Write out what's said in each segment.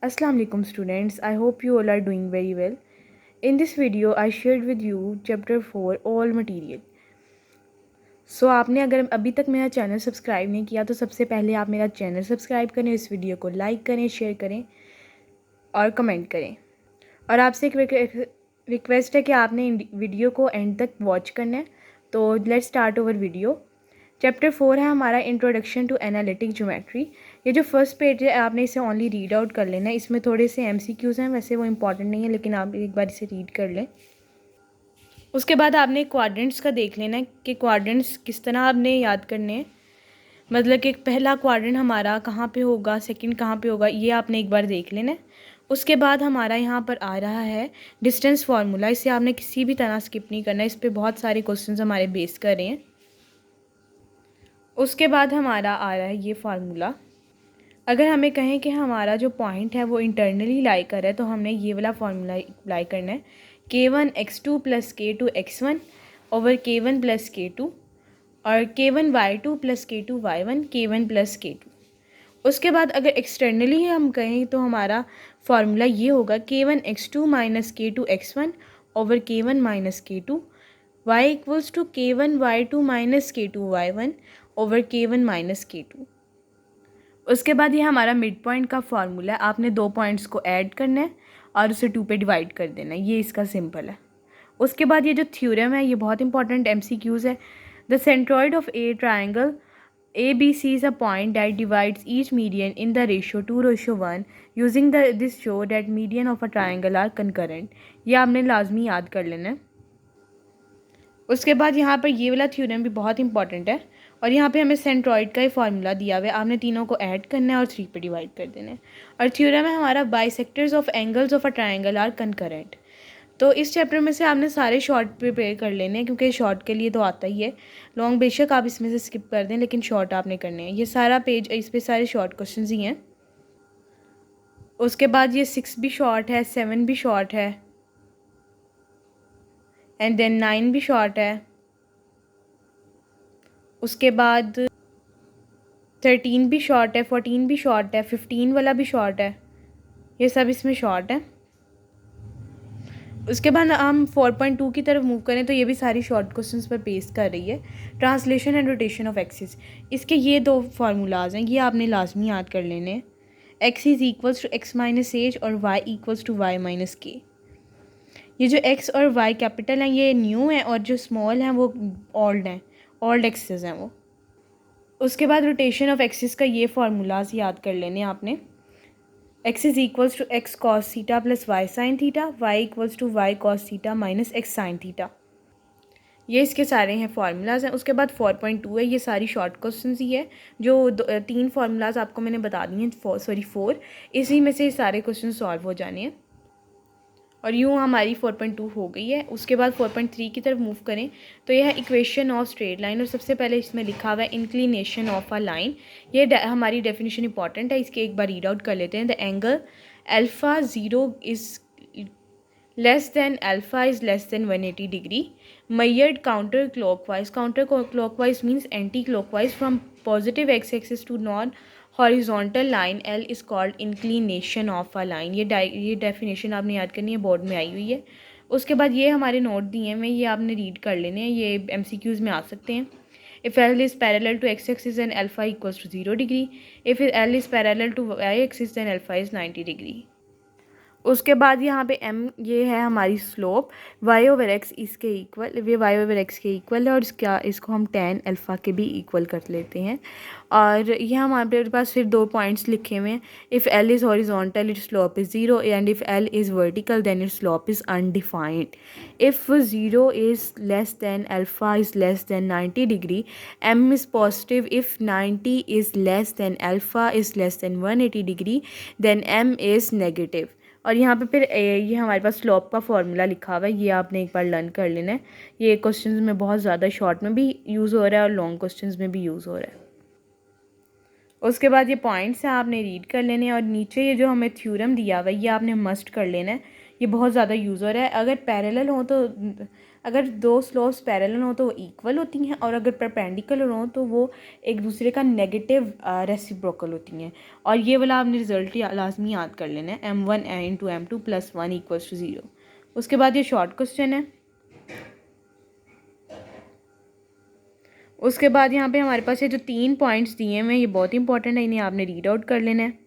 Assalamu alaikum students. I hope you all are doing very well. In this video I shared with you chapter 4 all material. So आपने अगर अभी तक मेरा channel subscribe नहीं किया तो सबसे पहले आप मेरा चैनल सब्सक्राइब करें, इस वीडियो को लाइक करें, शेयर करें और कमेंट करें। और आपसे एक रिक्वेस्ट है कि आपने वीडियो को एंड तक वॉच करना है। तो let's start over video. Chapter 4 है हमारा इंट्रोडक्शन टू एनालिटिक ज्योमेट्री। ये जो फर्स्ट पेज है आपने इसे ओनली रीड आउट कर लेना है। इसमें थोड़े से MCQs हैं, वैसे वो इंपॉर्टेंट नहीं है, लेकिन आप एक बार इसे रीड कर लें। उसके बाद आपने क्वाड्रेंट्स का देख लेना है कि क्वाड्रेंट्स किस तरह आपने याद करने हैं। मतलब कि पहला क्वाड्रेंट हमारा कहाँ पे होगा, सेकंड कहाँ पे होगा, ये आपने एक बार देख लेना है। उसके बाद हमारा यहाँ पर आ रहा है डिस्टेंस फार्मूला। इसे आपने किसी भी तरह स्किप नहीं करना है, इस पर बहुत सारे क्वेश्चन हमारे बेस कर रहे हैं। उसके बाद हमारा आ रहा है ये फार्मूला। अगर हमें कहें कि हमारा जो पॉइंट है वो इंटरनली लाई कर रहा है तो हमने ये वाला फार्मूला अप्लाई करना है, K1 x2 + K2 x1 over K1 + K2 और K1 y2 + K2 y1 K1 + K2। उसके बाद अगर एक्सटर्नली हम कहें तो हमारा फार्मूला ये होगा K1 x2 - K2 x1 over K1 - K2 y = K1 y2 - K2 y1 over K1 - K2। उसके बाद ये हमारा मिड पॉइंट का फार्मूला है। आपने दो पॉइंट्स को ऐड करना है और उसे 2 पे डिवाइड कर देना है, ये इसका सिंपल है। उसके बाद ये जो थ्योरम है ये बहुत इंपॉर्टेंट MCQs है। The centroid of A triangle ABC is a point that divides each median in the ratio 2:1 using this show that median of a triangle are concurrent। ये आपने लाजमी याद कर लेना है। उसके बाद यहाँ पर ये वाला थ्योरम भी बहुत इंपॉर्टेंट है और यहाँ पे हमें सेंट्रॉइड का ही फार्मूला दिया हुआ है। आपने तीनों को ऐड करना है और 3 पे डिवाइड कर देना है। और थ्योरम है हमारा bisectors of angles of a triangle are concurrent. तो इस चैप्टर में से आपने सारे शॉर्ट प्रिपेयर कर लेने हैं, क्योंकि शॉर्ट के लिए तो आता ही है। लॉन्ग बेशक आप इसमें से स्किप कर दें, लेकिन शॉर्ट आपने करने हैं। ये सारा पेज, इस पर सारे शॉर्ट क्वेश्चन ही हैं। उसके बाद ये 6 भी शॉर्ट है, 7 भी शॉर्ट है, एंड देन 9 भी शॉर्ट है। उसके बाद 13 भी शॉर्ट है, 14 भी शॉर्ट है, 15 वाला भी शॉर्ट है। ये सब इसमें शॉर्ट है। उसके बाद हम 4.2 की तरफ मूव करें तो ये भी सारी शॉर्ट क्वेश्चंस पर बेस कर रही है। Translation and rotation of axis, इसके ये दो फार्मूलाज हैं, ये आपने लाजमी याद कर लेने हैं। x = x - h और y = y - k। ये जो x और y कैपिटल हैं ये न्यू हैं और जो स्मॉल हैं वो ओल्ड हैं, ओल्ड एक्सिस हैं वो। उसके बाद रोटेशन ऑफ एक्सिस का ये फार्मूलाज याद कर लेने आपने। x = x cos theta + y sin theta, y = y cos theta - x sin theta. ये इसके सारे हैं फार्मूलाज हैं। उसके बाद 4.2 है, ये सारी शॉर्ट क्वेश्चंस ही है। जो 3 फार्मूलाज आपको मैंने बता दिए हैं, 4, इसी में से सारे क्वेश्चन सॉल्व हो जाने हैं। और यूँ हमारी 4.2 हो गई है। उसके बाद 4.3 की तरफ मूव करें तो यह है इक्वेशन ऑफ स्ट्रेट लाइन, और सबसे पहले इसमें लिखा हुआ है इंक्लिनेशन ऑफ अ लाइन। ये हमारी डेफिनेशन इंपॉर्टेंट है, इसके एक बार रीड आउट कर लेते हैं। The angle alpha 0 is less than alpha is less than 180 degree measured counter clockwise means anti clockwise from positive x axis to non horizontal line L is called inclination of a line। ये definition आपने याद करनी है, board में आई हुई है। उसके बाद ये हमारे नोट दिए हैं, ये आपने रीड कर लेने हैं, ये MCQs में आ सकते हैं। If L is parallel to x axis then alpha = 0 degree, if L is parallel to y axis then alpha is 90 degree। उसके बाद यहाँ पे m ये है हमारी स्लोप, y/x इसके इक्वल, ये y/x के इक्वल है और इसको हम tan अल्फ़ा के भी इक्वल कर लेते हैं। और ये हमारे पास फिर 2 पॉइंट्स लिखे हुए हैं। If L is horizontal its slope is 0 and if L is vertical then its slope is undefined. If 0 is less than alpha is less than 90 degree, m is positive, if 90 is less than alpha is less than 180 degree then m is negative. और यहाँ पे फिर ये हमारे पास slope का formula लिखा हुआ है, ये आपने एक बार लर्न कर लेना है। ये क्वेश्चंस में बहुत ज़्यादा शॉर्ट में भी यूज़ हो रहा है और लॉन्ग क्वेश्चंस में भी यूज़ हो रहा है। उसके बाद ये पॉइंट्स हैं, आपने रीड कर लेने हैं। और नीचे ये जो हमें थ्योरम दिया हुआ है ये आपने मस्ट कर लेना है, ये बहुत ज़्यादा यूज़ हो रहा है। अगर पैरेलल हो तो अगर दो स्लोप्स पैरेलल हो तो वो इक्वल होती हैं, और अगर परपेंडिकुलर हो तो वो एक दूसरे का नेगेटिव रेसिप्रोकल होती हैं। और ये वाला आपने रिजल्ट लाजमी याद कर लेना है, m1 into m2 plus 1 equals to 0। उसके बाद ये शॉर्ट क्वेश्चन है। उसके बाद यहाँ पे हमारे पास ये जो 3 पॉइंट्स दिए हुए हैं ये बहुत इंपॉर्टेंट है, इन्हें आपने रीड आउट कर लेना है।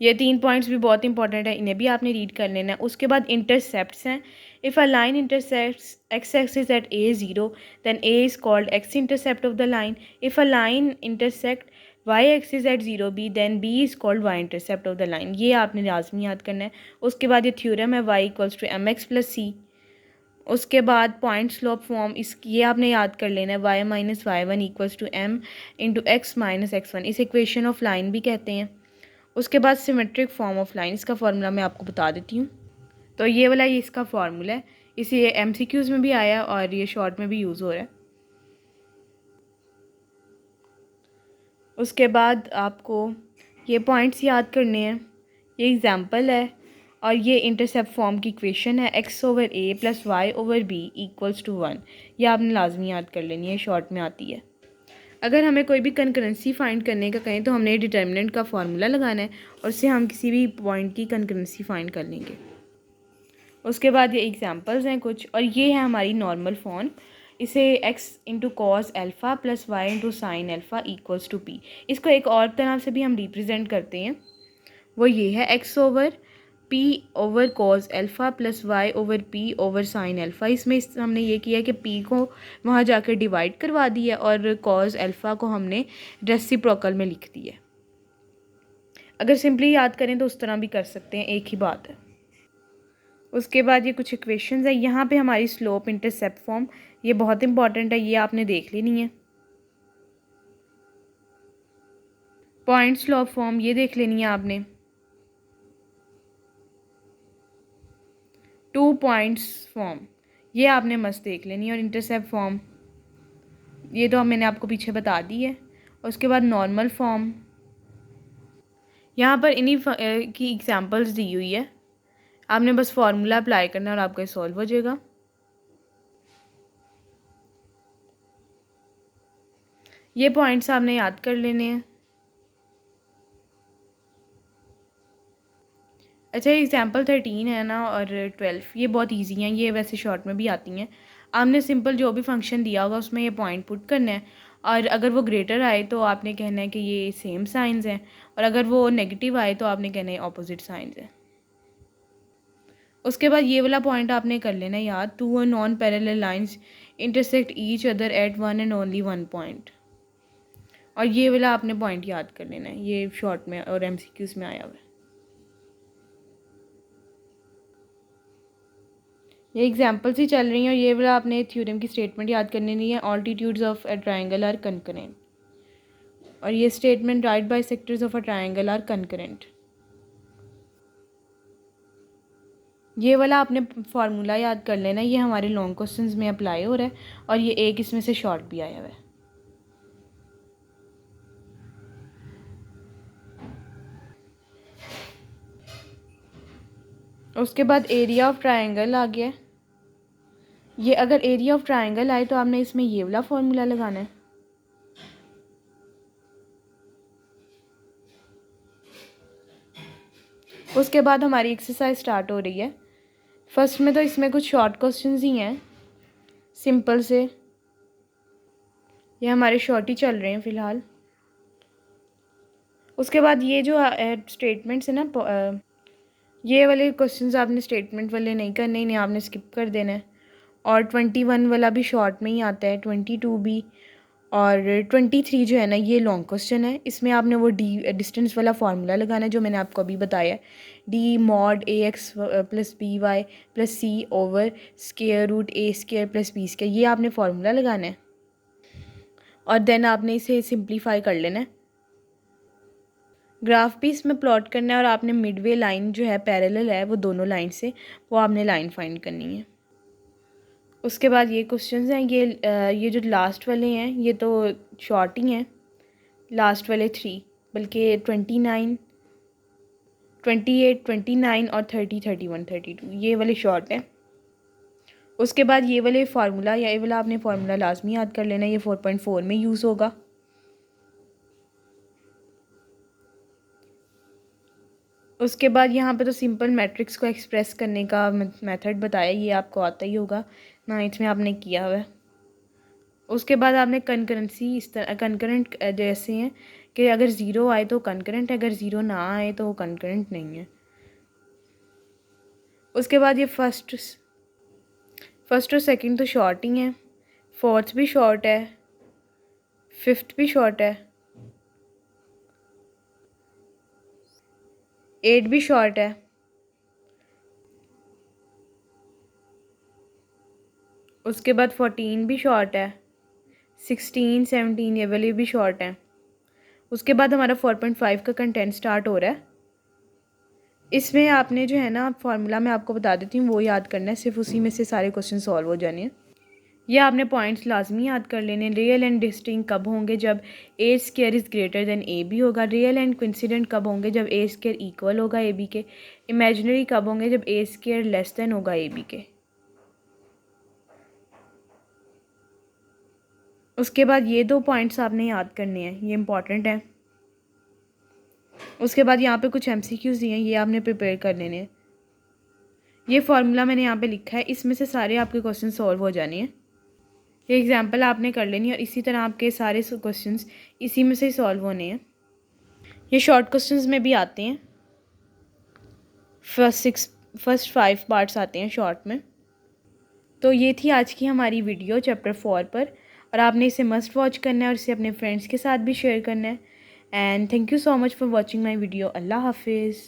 ये 3 पॉइंट्स भी बहुत इंपॉर्टेंट है, इन्हें भी आपने रीड कर लेना है। उसके बाद इंटरसेप्ट्स हैं। If a line intercepts x axis at a 0 then a is called x intercept of the line. If a line intersect y axis at 0 b then b is called y intercept of the line. ये आपने लाजमी याद करना है। उसके बाद ये theorem है y equals to m x plus c. उसके बाद पॉइंट स्लोप फॉर्म, इस ये आपने याद कर लेना है, y minus y one equals to m into x minus x one. इस इक्वेशन ऑफ लाइन भी कहते हैं। उसके बाद सिमेट्रिक फॉर्म ऑफ लाइन, इसका फार्मूला मैं आपको बता देती हूँ। तो ये वाला ये इसका फार्मूला है, इसे एमसीक्यूज़ में भी आया है और ये शॉर्ट में भी यूज़ हो रहा है। उसके बाद आपको ये पॉइंट्स याद करने हैं। ये एग्जांपल है और ये इंटरसेप्ट फॉर्म की इक्वेशन है, x over a plus y over b equals to 1। ये आपने लाजमी याद कर लेनी है, शॉर्ट में आती है। अगर हमें कोई भी कंकरेंसी फाइंड करने का कहें तो हमने डिटर्मिनेंट का फार्मूला लगाना है और उससे हम किसी भी पॉइंट की कंकरेंसी फाइंड कर लेंगे। उसके बाद ये एग्जांपल्स हैं कुछ, और ये है हमारी नॉर्मल फॉर्म। इसे x into cos alpha plus y into sine alpha equals to p. इसको एक और तरह से भी हम रिप्रेजेंट करते हैं, वो ये है x over p over cos alpha plus y over p over sign alpha. इसमें हमने ये किया कि p को वहाँ जाकर डिवाइड करवा दिया और कॉस एल्फ़ा को हमने रेसिप्रोकल में लिख दिया। अगर सिंपली याद करें तो उस तरह भी कर सकते हैं, एक ही बात है। उसके बाद ये कुछ इक्वेशंस है, यहाँ पे हमारी स्लोप इंटरसेप्ट फॉर्म, ये बहुत इंपॉर्टेंट है, ये आपने देख लेनी है। पॉइंट स्लोप फॉर्म ये देख लेनी है आपने। 2 पॉइंट्स फॉर्म ये आपने मस्त देख लेनी है, और इंटरसेप्ट फॉर्म ये तो मैंने आपको पीछे बता दी है। उसके बाद नॉर्मल फॉर्म, यहाँ पर इन्हीं की एग्जांपल्स दी हुई है, आपने बस फार्मूला अप्लाई करना है और आपका सॉल्व हो जाएगा। ये पॉइंट्स आपने याद कर लेने हैं। अच्छा, एग्जाम्पल 13 है ना और 12 ये बहुत इजी हैं, ये वैसे शॉर्ट में भी आती हैं। आपने सिंपल जो भी फंक्शन दिया होगा उसमें ये पॉइंट पुट करना है, और अगर वो ग्रेटर आए तो आपने कहना है कि ये सेम साइंस हैं, और अगर वो नेगेटिव आए तो आपने कहना है ऑपोजिट साइंस है। उसके बाद ये वाला पॉइंट आपने कर लेना है याद, 2 non parallel lines intersect each other at one and only one point. और ये वाला आपने पॉइंट याद कर लेना है, ये शॉर्ट में और एमसीक्यूज़ में आया हुआ है। ये एग्जांपल्स ही चल रही हैं, और ये वाला आपने थ्योरम की स्टेटमेंट याद करनी नहीं है, altitudes of a triangle are concurrent, और ये statement right bisectors of a triangle are concurrent. ये वाला आपने फार्मूला याद कर लेना, ये हमारे लॉन्ग क्वेश्चंस में अप्लाई हो रहा है, और ये एक इसमें से शॉर्ट भी आया हुआ है। उसके बाद एरिया ऑफ ट्रायंगल आ गया। ये अगर एरिया ऑफ ट्रायंगल आए तो आपने इसमें ये वाला फार्मूला लगाना है। उसके बाद हमारी एक्सरसाइज स्टार्ट हो रही है। फर्स्ट में तो इसमें कुछ शॉर्ट क्वेश्चंस ही हैं सिंपल से, ये हमारे शॉर्ट ही चल रहे हैं फ़िलहाल। उसके बाद ये जो स्टेटमेंट्स है ना, ये वाले क्वेश्चंस आपने स्टेटमेंट वाले नहीं करने, इन्हें आपने स्किप कर देना है। और 21 वाला भी शॉर्ट में ही आता है, 22 भी, और 23 जो है ना ये लॉन्ग क्वेश्चन है। इसमें आपने वो डी डिस्टेंस वाला फार्मूला लगाना है जो मैंने आपको अभी बताया है, d mod a x plus b y plus c over square root a square plus b square, ये आपने फार्मूला लगाना है, और देन आपने इसे सिंप्लीफाई कर लेना है। ग्राफ भी इसमें प्लॉट करना है, और आपने मिडवे लाइन जो है पैरेलल है वो दोनों लाइन से, वो आपने लाइन फाइंड करनी है। उसके बाद ये क्वेश्चंस हैं, ये जो लास्ट वाले हैं ये तो शॉर्ट ही हैं, लास्ट वाले 3, बल्कि 29, 28, 29 और 30, 31, 32 ये वाले शॉर्ट हैं। उसके बाद ये वाले फार्मूला या ये वाला आपने फार्मूला लाजमी याद कर लेना, ये 4.4 में यूज़ होगा। उसके बाद यहाँ पे तो सिंपल मैट्रिक्स को एक्सप्रेस करने का मेथड बताया, ये आपको आता ही होगा, 9th में आपने किया हुआ है। उसके बाद आपने कंकरेंसी इस तरह कंकरेंट जैसे हैं कि अगर ज़ीरो आए तो कंकरेंट है, अगर ज़ीरो ना आए तो वो कंकरेंट नहीं है। उसके बाद ये फर्स्ट और सेकंड तो शॉर्ट ही हैं, फोर्थ भी शॉर्ट है, फिफ्थ भी शॉर्ट है, 8 भी शॉर्ट है, उसके बाद 14 भी शॉर्ट है, 16 17 ये वाले भी शॉर्ट हैं। उसके बाद हमारा 4.5 का कंटेंट स्टार्ट हो रहा है। इसमें आपने जो है ना, फार्मूला मैं आपको बता देती हूँ, वो याद करना है, सिर्फ उसी में से सारे क्वेश्चन सॉल्व हो जाने हैं। ये आपने पॉइंट्स लाजमी याद कर लेने। रियल एंड डिस्टिंक्ट कब होंगे, जब a square is greater than a b होगा। रियल एंड कोइंसिडेंट कब होंगे, जब ए स्क्वायर इक्वल होगा ए बी के। इमेजिनरी कब होंगे, जब ए स्क्वायर लेस देन होगा ए बी के। उसके बाद ये दो पॉइंट्स आपने याद करने हैं, ये इंपॉर्टेंट हैं। उसके बाद यहाँ पे कुछ MCQs दिए हैं, ये आपने प्रिपेयर कर लेने हैं। ये फार्मूला मैंने यहाँ पे लिखा है, इसमें से सारे आपके क्वेश्चन सॉल्व हो जाने हैं। ये एग्जांपल आपने कर लेनी है और इसी तरह आपके सारे क्वेश्चंस इसी में से ही सॉल्व होने हैं। ये शॉर्ट क्वेश्चंस में भी आते हैं, फर्स्ट 5 पार्ट्स आते हैं शॉर्ट में। तो ये थी आज की हमारी वीडियो चैप्टर 4 पर, और आपने इसे मस्ट वॉच करना है और इसे अपने फ्रेंड्स के साथ भी शेयर करना है। And thank you so much for watching my video. अल्लाह हाफिज़।